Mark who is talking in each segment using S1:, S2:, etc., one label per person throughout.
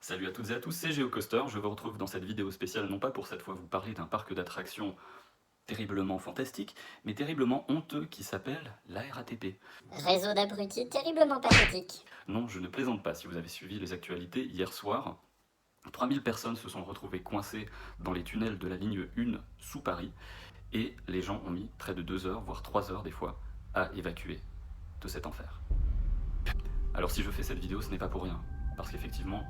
S1: Salut à toutes et à tous, c'est GeoCoaster, je vous retrouve dans cette vidéo spéciale non pas pour cette fois vous parler d'un parc d'attractions terriblement fantastique, mais terriblement honteux qui s'appelle la RATP.
S2: Réseau d'abrutis terriblement pathétique.
S1: Non, je ne plaisante pas, si vous avez suivi les actualités, hier soir, 3000 personnes se sont retrouvées coincées dans les tunnels de la ligne 1 sous Paris, et les gens ont mis près de 2 heures, voire 3 heures des fois, à évacuer de cet enfer. Alors si je fais cette vidéo, ce n'est pas pour rien, parce qu'effectivement,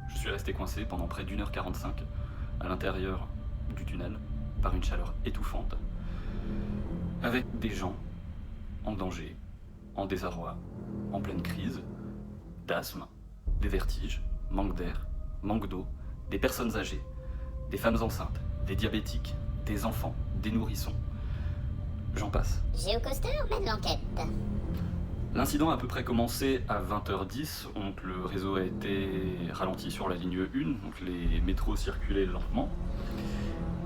S1: je suis resté coincé pendant près d'1h45 à l'intérieur du tunnel par une chaleur étouffante, avec des gens en danger, en désarroi, en pleine crise, d'asthme, des vertiges, manque d'air, manque d'eau, des personnes âgées, des femmes enceintes, des diabétiques, des enfants, des nourrissons. J'en passe.
S2: GeoCoaster mène l'enquête.
S1: L'incident a à peu près commencé à 20h10, donc le réseau a été ralenti sur la ligne 1, donc les métros circulaient lentement,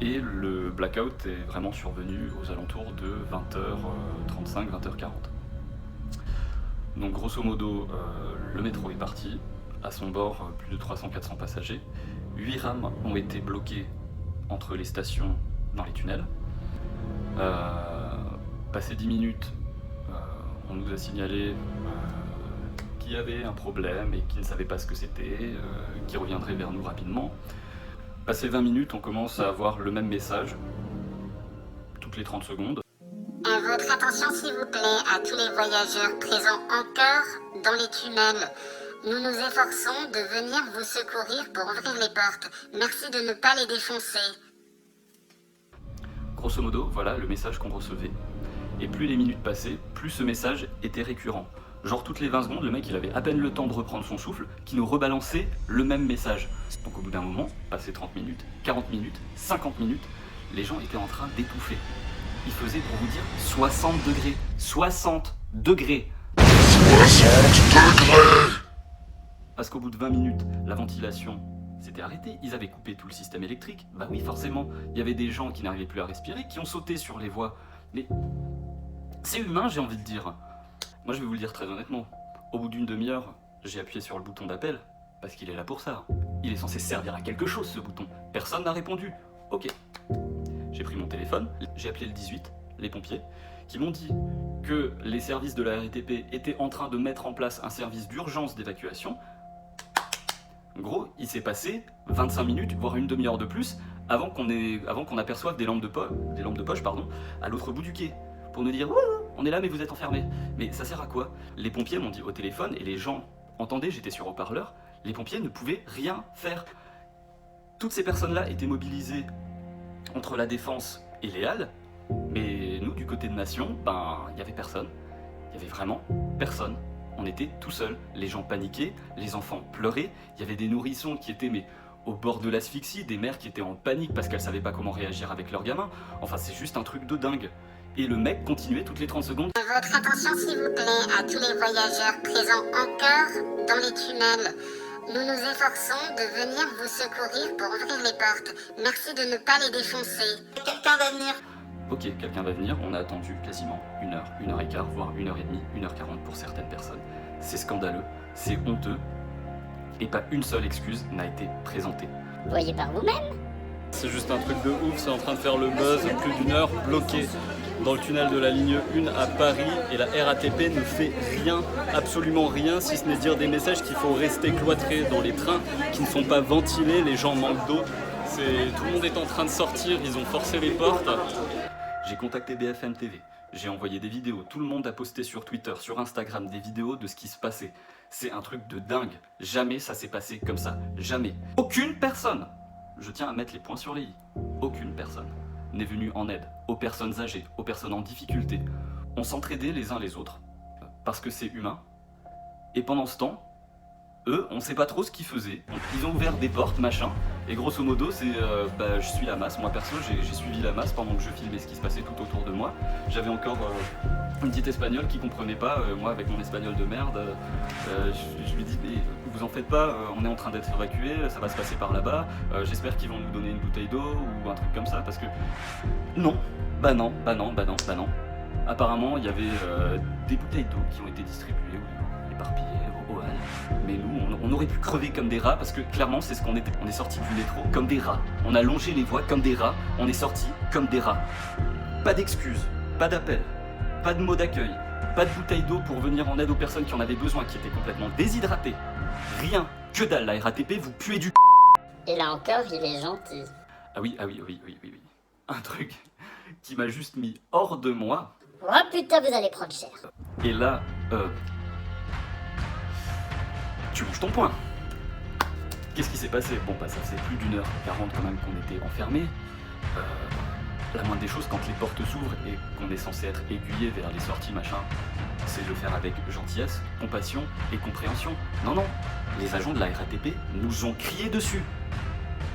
S1: et le blackout est vraiment survenu aux alentours de 20h35, 20h40. Donc grosso modo, le métro est parti, à son bord plus de 300-400 passagers, 8 rames ont été bloquées entre les stations dans les tunnels. Passé 10 minutes, on nous a signalé qu'il y avait un problème et qu'ils ne savaient pas ce que c'était, qu'ils reviendraient vers nous rapidement. Passé 20 minutes, on commence à avoir le même message, toutes les 30 secondes.
S2: Votre attention s'il vous plaît à tous les voyageurs présents encore dans les tunnels. Nous nous efforçons de venir vous secourir pour ouvrir les portes. Merci de ne pas les défoncer.
S1: Grosso modo, voilà le message qu'on recevait. Et plus les minutes passaient, plus ce message était récurrent. Genre toutes les 20 secondes, le mec il avait à peine le temps de reprendre son souffle, qui nous rebalançait le même message. Donc au bout d'un moment, passé 30 minutes, 40 minutes, 50 minutes, les gens étaient en train d'étouffer. Il faisait, pour vous dire, 60 degrés. 60 degrés.
S3: 60 degrés.
S1: Parce qu'au bout de 20 minutes, la ventilation s'était arrêtée, ils avaient coupé tout le système électrique. Bah oui, forcément, il y avait des gens qui n'arrivaient plus à respirer, qui ont sauté sur les voies. Mais c'est humain, j'ai envie de dire. Moi, je vais vous le dire très honnêtement. Au bout d'une demi-heure, j'ai appuyé sur le bouton d'appel, parce qu'il est là pour ça. Il est censé servir à quelque chose, ce bouton. Personne n'a répondu. Ok. J'ai pris mon téléphone, j'ai appelé le 18, les pompiers, qui m'ont dit que les services de la RATP étaient en train de mettre en place un service d'urgence d'évacuation. Gros, il s'est passé 25 minutes, voire une demi-heure de plus, avant qu'on aperçoive des lampes de poche, à l'autre bout du quai, pour nous dire « on est là mais vous êtes enfermés ». Mais ça sert à quoi? Les pompiers m'ont dit au téléphone, et les gens entendaient, j'étais sur haut-parleur, les pompiers ne pouvaient rien faire. Toutes ces personnes-là étaient mobilisées entre la Défense et les Halles, mais nous, du côté de Nation, il n'y avait personne. Il y avait vraiment personne. On était tout seuls. Les gens paniquaient, les enfants pleuraient, il y avait des nourrissons qui étaient au bord de l'asphyxie, des mères qui étaient en panique parce qu'elles savaient pas comment réagir avec leurs gamins. Enfin, c'est juste un truc de dingue. Et le mec continuait toutes les 30 secondes.
S2: Votre attention s'il vous plaît à tous les voyageurs présents encore dans les tunnels. Nous nous efforçons de venir vous secourir pour ouvrir les portes. Merci de ne pas les défoncer. Quelqu'un va venir.
S1: Ok, quelqu'un va venir, on a attendu quasiment 1 heure, 1h15, voire 1h30, 1h40 pour certaines personnes. C'est scandaleux, c'est honteux, et pas une seule excuse n'a été présentée.
S2: Voyez par vous-même.
S4: C'est juste un truc de ouf, c'est en train de faire le buzz, plus d'1 heure bloqué dans le tunnel de la ligne 1 à Paris, et la RATP ne fait rien, absolument rien, si ce n'est dire des messages qu'il faut rester cloîtré dans les trains qui ne sont pas ventilés, les gens manquent d'eau, tout le monde est en train de sortir, ils ont forcé les portes.
S1: J'ai contacté BFM TV, j'ai envoyé des vidéos, tout le monde a posté sur Twitter, sur Instagram des vidéos de ce qui se passait. C'est un truc de dingue, jamais ça s'est passé comme ça, jamais. Aucune personne, je tiens à mettre les points sur les i, aucune personne n'est venue en aide aux personnes âgées, aux personnes en difficulté. On s'entraidait les uns les autres, parce que c'est humain. Et pendant ce temps, eux, on sait pas trop ce qu'ils faisaient. Donc, ils ont ouvert des portes, machin, et grosso modo, c'est je suis la masse. Moi perso, j'ai suivi la masse pendant que je filmais ce qui se passait tout autour de moi. J'avais encore une petite espagnole qui comprenait pas, moi avec mon espagnol de merde, je lui dis mais vous en faites pas, on est en train d'être évacué, ça va se passer par là-bas, j'espère qu'ils vont nous donner une bouteille d'eau ou un truc comme ça, parce que non, bah non. Apparemment, il y avait des bouteilles d'eau qui ont été distribuées, éparpillées au normal. Mais nous, on aurait pu crever comme des rats parce que clairement, c'est ce qu'on était. On est sorti du métro comme des rats. On a longé les voies comme des rats. On est sorti comme des rats. Pas d'excuses, pas d'appel, pas de mots d'accueil, pas de bouteille d'eau pour venir en aide aux personnes qui en avaient besoin, qui étaient complètement déshydratées. Rien, que dalle, la RATP, vous puez du
S2: Et là encore, il est gentil.
S1: Ah oui. Un truc qui m'a juste mis hors de moi.
S2: Oh putain, vous allez prendre cher.
S1: Et là, tu bouges ton poing. Qu'est-ce qui s'est passé? Bon, bah ça faisait plus d'1h40 quand même qu'on était enfermés. La moindre des choses, quand les portes s'ouvrent et qu'on est censé être aiguillé vers les sorties, machin, c'est de le faire avec gentillesse, compassion et compréhension. Non, les agents de la RATP nous ont crié dessus.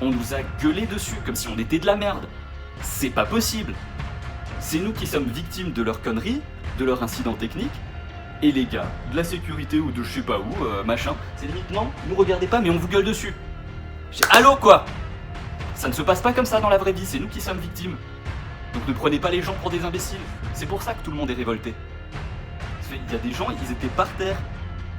S1: On nous a gueulé dessus, comme si on était de la merde. C'est pas possible. C'est nous qui sommes victimes de leurs conneries, de leurs incidents techniques, et les gars de la sécurité ou de je sais pas où, machin, c'est limite non, nous regardez pas mais on vous gueule dessus. Allô quoi? Ça ne se passe pas comme ça dans la vraie vie, c'est nous qui sommes victimes. Donc ne prenez pas les gens pour des imbéciles. C'est pour ça que tout le monde est révolté. Il y a des gens, ils étaient par terre.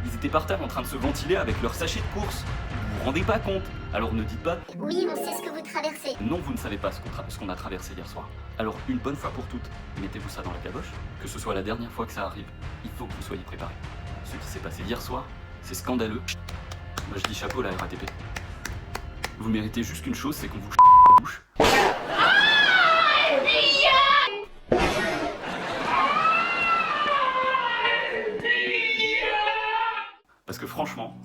S1: Ils étaient par terre en train de se ventiler avec leur sachet de course. Vous vous rendez pas compte? Alors ne dites pas...
S2: Oui, on sait ce que vous traversez.
S1: Non, vous ne savez pas ce qu'on a traversé hier soir. Alors une bonne fois pour toutes, mettez-vous ça dans la caboche. Que ce soit la dernière fois que ça arrive, il faut que vous soyez préparés. Ce qui s'est passé hier soir, c'est scandaleux. Moi je dis chapeau à la RATP. Vous méritez juste qu'une chose, c'est qu'on vous la bouche. Parce que franchement,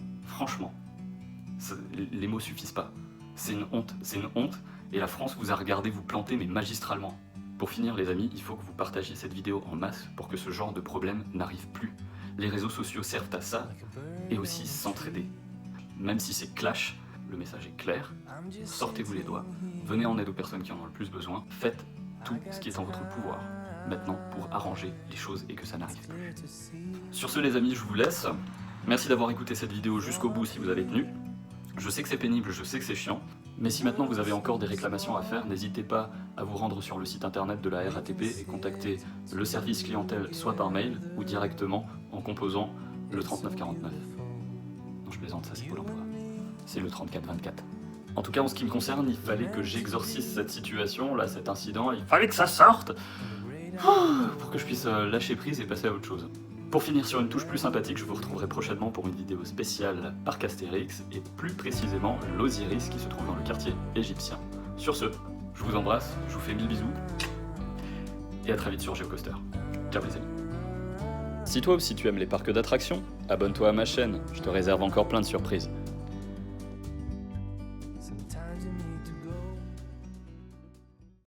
S1: les mots suffisent pas. C'est une honte, et la France vous a regardé vous planter, mais magistralement. Pour finir les amis, il faut que vous partagiez cette vidéo en masse pour que ce genre de problème n'arrive plus. Les réseaux sociaux servent à ça, et aussi s'entraider. Même si c'est clash, le message est clair, sortez-vous les doigts, venez en aide aux personnes qui en ont le plus besoin, faites tout ce qui est en votre pouvoir, maintenant, pour arranger les choses et que ça n'arrive plus. Sur ce les amis, je vous laisse. Merci d'avoir écouté cette vidéo jusqu'au bout si vous avez tenu. Je sais que c'est pénible, je sais que c'est chiant, mais si maintenant vous avez encore des réclamations à faire, n'hésitez pas à vous rendre sur le site internet de la RATP et contacter le service clientèle soit par mail ou directement en composant le 3949. Non, je plaisante, ça c'est Pôle emploi. C'est le 3424. En tout cas, en ce qui me concerne, il fallait que j'exorcise cette situation, là, cet incident, il fallait que ça sorte pour que je puisse lâcher prise et passer à autre chose. Pour finir sur une touche plus sympathique, je vous retrouverai prochainement pour une vidéo spéciale Parc Astérix et plus précisément l'Osiris qui se trouve dans le quartier égyptien. Sur ce, je vous embrasse, je vous fais 1000 bisous et à très vite sur GeoCoaster. Ciao les amis.
S4: Si toi aussi tu aimes les parcs d'attractions, abonne-toi à ma chaîne, je te réserve encore plein de surprises.
S5: Sometimes you need to go